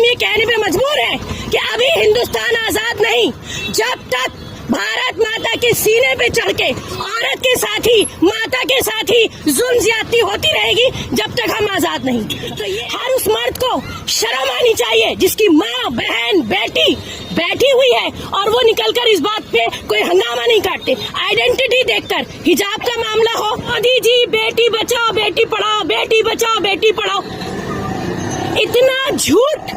हम ये कहने पे मजबूर हैं कि अभी हिंदुस्तान आजाद नहीं, जब तक भारत माता के सीने पे चढ़ के औरत के साथ ही, माता के साथ ही जुल्म ज्यादती होती रहेगी, जब तक हम आजाद नहीं। तो ये हर उस मर्द को शर्म आनी चाहिए जिसकी माँ, बहन, बेटी बैठी हुई है और वो निकलकर इस बात पे कोई हंगामा नहीं काटते। आइडेंटिटी देखकर हिजाब का मामला हो, मोदी जी बेटी बचाओ बेटी पढ़ाओ, बेटी बचाओ बेटी पढ़ाओ, इतना झूठ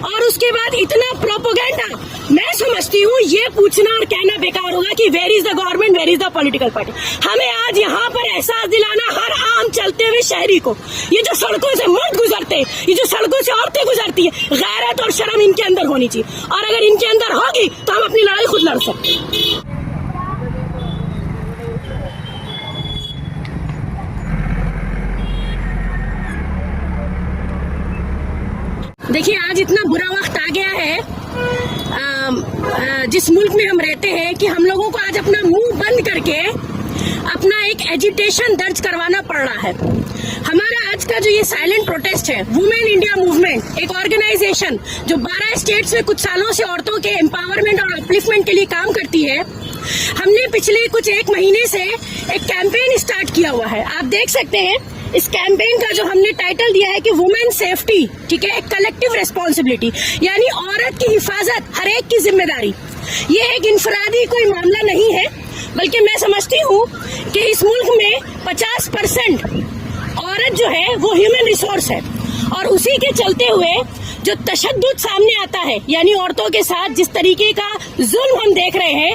और उसके बाद इतना प्रोपोगेंडा। मैं समझती हूँ ये पूछना और कहना बेकार होगा कि where is the government, where is the political party. हमें आज यहाँ पर एहसास दिलाना हर आम चलते हुए शहरी को, ये जो सड़कों से मर्द गुजरते, ये जो सड़कों से औरतें गुजरती है, गैरत और शर्म इनके अंदर होनी चाहिए, और अगर इनके अंदर होगी तो हम अपनी लड़ाई खुद लड़ सकते हैं। देखिए, आज इतना बुरा वक्त आ गया है जिस मुल्क में हम रहते हैं कि हम लोगों को आज अपना मुंह बंद करके अपना एक एजिटेशन दर्ज करवाना पड़ रहा है। हमारा आज का जो ये साइलेंट प्रोटेस्ट है, वुमेन इंडिया मूवमेंट, एक ऑर्गेनाइजेशन जो 12 स्टेट्स में कुछ सालों से औरतों के एम्पावरमेंट और अपलिफ्टमेंट के लिए काम करती है, हमने पिछले कुछ 1 महीने से एक कैंपेन स्टार्ट किया हुआ है। आप देख सकते हैं इस कैंपेन का जो हमने टाइटल दिया है कि वुमेन सेफ्टी, ठीक है, एक कलेक्टिव रेस्पॉन्सिबिलिटी, यानी औरत की हिफाजत हर एक की जिम्मेदारी। ये एक इनफरादी कोई मामला नहीं है, बल्कि मैं समझती हूँ कि इस मुल्क में 50% औरत जो है वो ह्यूमन रिसोर्स है, और उसी के चलते हुए जो तशद्दुद सामने आता है, यानी औरतों के साथ जिस तरीके का जुल्म हम देख रहे हैं,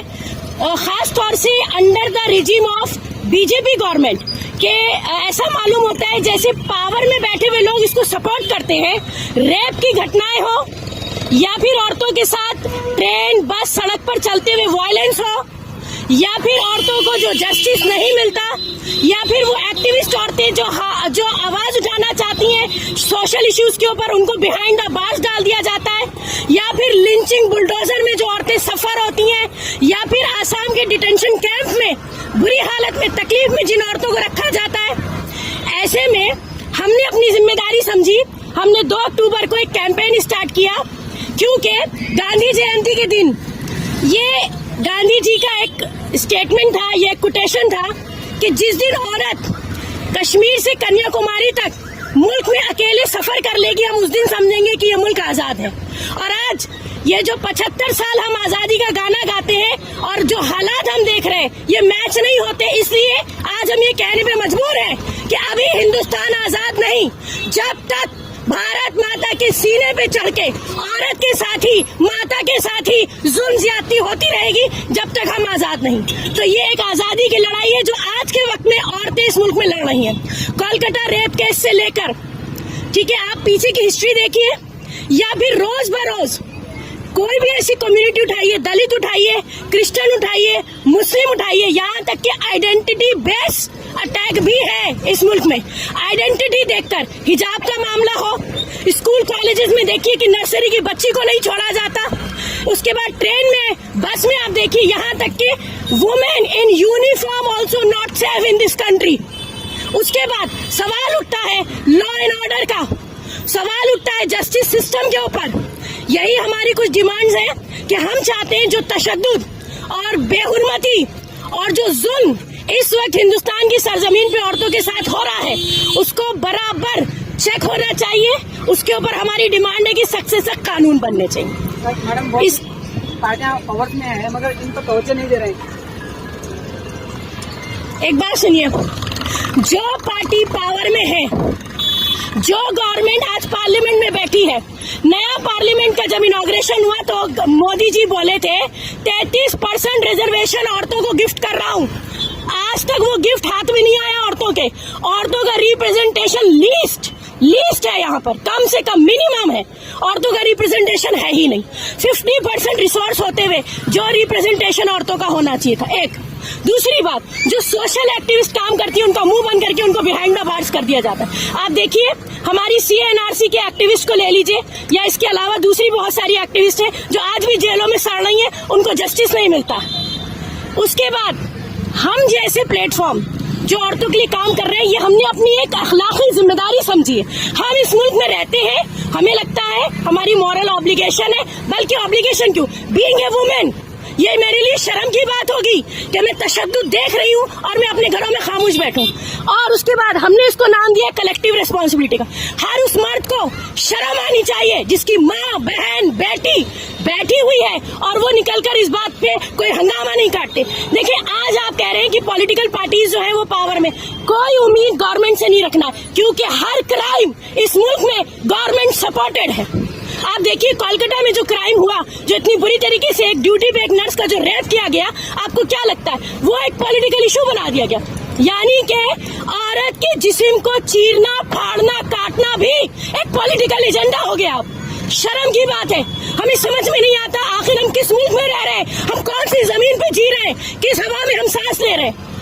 और खास तौर से under the regime of BJP government के, ऐसा मालूम होता है जैसे पावर में बैठे हुए लोग इसको सपोर्ट करते हैं। रेप की घटनाएं हो, या फिर औरतों के साथ ट्रेन, बस, सड़क पर चलते हुए वायलेंस हो, या फिर औरतों को जो जस्टिस नहीं मिलता, या फिर वो एक्टिविस्ट औरतें जो आवाज उठाना चाहती हैं सोशल इश्यूज के ऊपर, उनको बिहाइंड द बार्स डाल दिया जाता है, या फिर लिंचिंग बुलडोजर में जो औरतें सफर होती हैं, या फिर आसाम के डिटेंशन कैंप में बुरी हालत में, तकलीफ में जिन औरतों को रखा जाता है। ऐसे में हमने अपनी जिम्मेदारी समझी, हमने 2 अक्टूबर को एक कैंपेन स्टार्ट किया, क्योंकि गांधी जयंती के दिन ये गांधी जी का एक स्टेटमेंट था, ये कोटेशन था कि जिस दिन औरत कश्मीर से कन्याकुमारी तक मुल्क में अकेले सफर कर लेगी, हम उस दिन समझेंगे कि ये मुल्क आजाद है। और आज ये जो 75 साल हम आजादी का गाना गाते हैं और जो हालात हम देख रहे हैं, ये मैच नहीं होते। इसलिए आज हम ये कहने पे मजबूर हैं कि अभी हिंदुस्तान आजाद नहीं, जब तक भारत माता के सीने पे चढ़ के औरत के साथ ही, माता के साथ ही जुल्म ज्यादती होती रहेगी, जब तक हम आजाद नहीं। तो ये एक आजादी की लड़ाई है जो आज के वक्त में औरतें इस मुल्क में लड़ रही हैं। कोलकाता रेप केस से लेकर, ठीक है, आप पीछे की हिस्ट्री देखिए, या फिर रोज बरोज कोई भी ऐसी कम्युनिटी उठाइए, दलित उठाइए, क्रिश्चियन उठाइए, मुस्लिम उठाइए, यहाँ तक कि आइडेंटिटी बेस्ड अटैक भी है इस मुल्क में। आइडेंटिटी देखकर हिजाब का मामला हो, स्कूल कॉलेजेस में देखिए कि नर्सरी की बच्ची को नहीं छोड़ा जाता, उसके बाद ट्रेन में, बस में आप देखिए, यहाँ तक कि women in uniform also not safe in this country. उसके बाद सवाल उठता है लॉ एंड ऑर्डर का, सवाल उठता है जस्टिस सिस्टम के ऊपर। यही हमारी कुछ डिमांड्स हैं कि हम चाहते हैं जो तशद्दुद और बेहुरमती और जो जुल्म इस वक्त हिंदुस्तान की सरजमीन पे औरतों के साथ हो रहा है, उसको बराबर चेक होना चाहिए। उसके ऊपर हमारी डिमांड है कि सख्त से सख्त कानून बनने चाहिए। मैडम, इस पार्टियां पावर में है मगर इनको तवज्जो नहीं दे रहे। एक बात सुनिए, जो पार्टी पावर में है, जो गवर्नमेंट आज पार्लियामेंट में बैठी है, नया पार्लियामेंट का जब इनॉग्रेशन हुआ तो मोदी जी बोले थे 33% रिजर्वेशन औरतों को गिफ्ट कर रहा हूँ। आज तक वो गिफ्ट हाथ में नहीं आया औरतों के। औरतों का रिप्रेजेंटेशन लीस्ट है, यहाँ पर कम से कम मिनिमम है, औरतों का रिप्रेजेंटेशन है ही नहीं। 50% रिसोर्स होते हुए जो रिप्रेजेंटेशन औरतों का होना चाहिए था। एक दूसरी बात, जो सोशल एक्टिविस्ट काम करती है उनका मुंह बंद करके उनको बिहाइंड द बार्स कर दिया जाता है। आप देखिए हमारी CNRC के एक्टिविस्ट को ले लीजिए, या इसके अलावा दूसरी बहुत सारी एक्टिविस्ट हैं जो आज भी जेलों में सड़ रही हैं, उनको जस्टिस नहीं मिलता। उसके बाद हम जैसे प्लेटफॉर्म जो औरतों के लिए काम कर रहे हैं, ये हमने अपनी एक अखलाकी जिम्मेदारी समझी है। हम इस मुल्क में रहते हैं, हमें लगता है हमारी मॉरल ऑब्लिगेशन है, बल्कि ऑब्लिगेशन क्यों, बीइंग ए वुमेन, ये मेरे लिए शर्म की बात होगी कि मैं तशद्दुद देख रही हूँ और मैं अपने घरों में खामोश बैठूं। और उसके बाद हमने इसको नाम दिया कलेक्टिव रिस्पॉन्सिबिलिटी का। हर उस मर्द को शर्म आनी चाहिए जिसकी माँ, बहन, बेटी बैठी हुई है और वो निकलकर इस बात पे कोई हंगामा नहीं काटते। देखिए, आज आप कह रहे हैं कि पॉलिटिकल पार्टीज जो है वो पावर में, कोई उम्मीद गवर्नमेंट से नहीं रखना, क्योंकि हर क्राइम इस मुल्क में गवर्नमेंट सपोर्टेड है। आप देखिए कोलकाता में जो क्राइम हुआ, जो इतनी बुरी तरीके से एक ड्यूटी पे एक नर्स का जो रेप किया गया, आपको क्या लगता है, वो एक पॉलिटिकल इशू बना दिया गया। यानी कि औरत के जिस्म को चीरना, फाड़ना, काटना भी एक पॉलिटिकल एजेंडा हो गया। शर्म की बात है, हमें समझ में नहीं आता आखिर हम किस मुल्क में रह रहे हैं, हम कौन सी जमीन पे जी रहे हैं, किस हवा में हम सांस ले रहे हैं।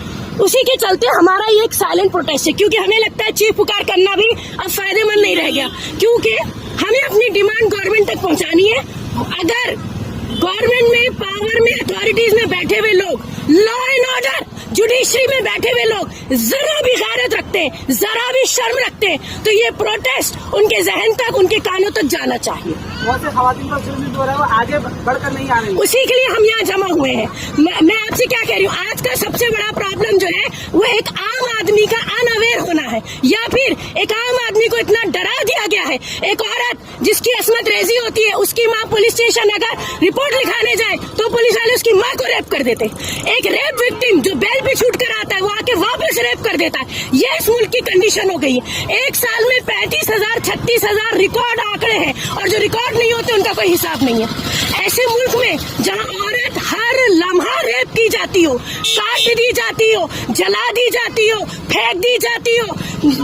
उसी के चलते हमारा ये एक साइलेंट प्रोटेस्ट है, क्योंकि हमें लगता है चीख पुकार करना भी अब फायदेमंद नहीं रह गया, क्योंकि हमें अपनी डिमांड गवर्नमेंट तक पहुंचानी है। अगर गवर्नमेंट में, पावर में, अथॉरिटीज में बैठे हुए लोग, लॉ एंड ऑर्डर, जुडिशरी में बैठे हुए लोग जरा भी गैरत रखते हैं, जरा भी शर्म रखते हैं, तो ये प्रोटेस्ट उनके जहन तक, उनके कानों तक जाना चाहिए। बहुत से खवातीन पर जुल्म जो हो रहा है वो आगे बढ़कर नहीं आ रही। उसी के लिए हम यहाँ जमा हुए हैं। मैं आपसे क्या कह रही हूँ, आज का सबसे बड़ा प्रॉब्लम जो है वो एक आम आदमी का अनअवेयर होना है, या फिर एक आम आदमी को इतना डरा दिया गया है। एक औरत जिसकी असमत रेजी होती है, उसकी माँ पुलिस स्टेशन अगर रिपोर्ट लिखाने जाए तो पुलिस वाले उसकी माँ को रेप कर देते। एक रेप विक्टिम जो बेल पे छूट कर आता है, वो आके वापस रेप कर देता है। ये इस मुल्क की कंडीशन हो गई है। एक साल में 35,000, 36,000 रिकॉर्ड आंकड़े हैं, और जो रिकॉर्ड नहीं होते उनका कोई हिसाब नहीं है। ऐसे मुल्क में जहाँ औरत हर लम्हा रेप की जाती हो, काट दी जाती हो, जला दी जाती हो, फेंक दी जाती हो,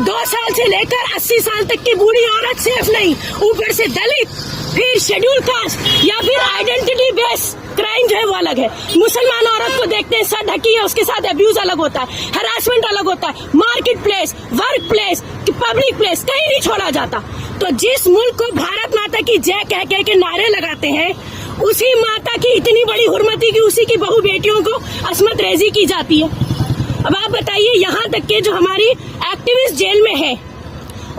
2 साल से लेकर 80 साल तक की बूढ़ी औरत सेफ नहीं, ऊपर से दलित, फिर शेड्यूल कास्ट या फिर आइडेंटिटी बेस क्राइम जो है वो अलग है। मुसलमान औरत को देखते हैं, सर ढकी है, उसके साथ अब्यूज अलग होता है, हरासमेंट अलग होता है, market place, work place, public place, कहीं नहीं छोड़ा जाता। तो जिस मुल्क को भारत माता की जय कह कह के नारे लगाते हैं, उसी माता की इतनी बड़ी हुर्मती की उसी की बहू बेटियों को असमत रेजी की जाती है। अब आप बताइए, यहाँ तक के जो हमारी एक्टिविस्ट जेल में है,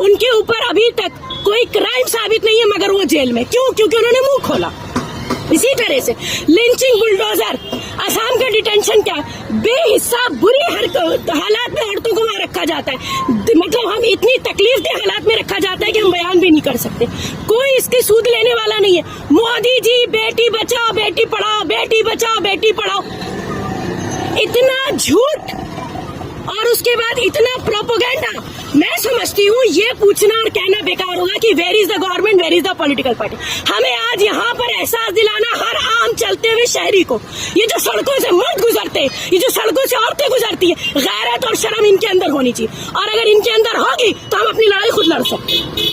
उनके ऊपर अभी तक कोई क्राइम साबित नहीं है, मगर वो जेल में क्यों? क्योंकि उन्होंने मुंह खोला। इसी तरह से लिंचिंग, बुलडोजर, असम का डिटेंशन, क्या बेहिसाब बुरी हालात में औरतों को वहां रखा जाता है। मतलब हम इतनी तकलीफ दे हालात में रखा जाता है कि हम बयान भी नहीं कर सकते। कोई इसकी सूद लेने वाला नहीं है। मोदी जी बेटी बचाओ बेटी पढ़ाओ, बेटी बचाओ बेटी पढ़ाओ, इतना झूठ और उसके बाद इतना प्रोपोगेंडा। मैं समझती हूँ ये पूछना और कहना बेकार होगा कि where is the government, where is the political party. हमें आज यहाँ पर एहसास दिलाना हर आम चलते हुए शहरी को, ये जो सड़कों से मर्द गुजरते, ये जो सड़कों से औरतें गुजरती है, गैरत और शर्म इनके अंदर होनी चाहिए, और अगर इनके अंदर होगी तो हम अपनी लड़ाई खुद लड़ सकते हैं।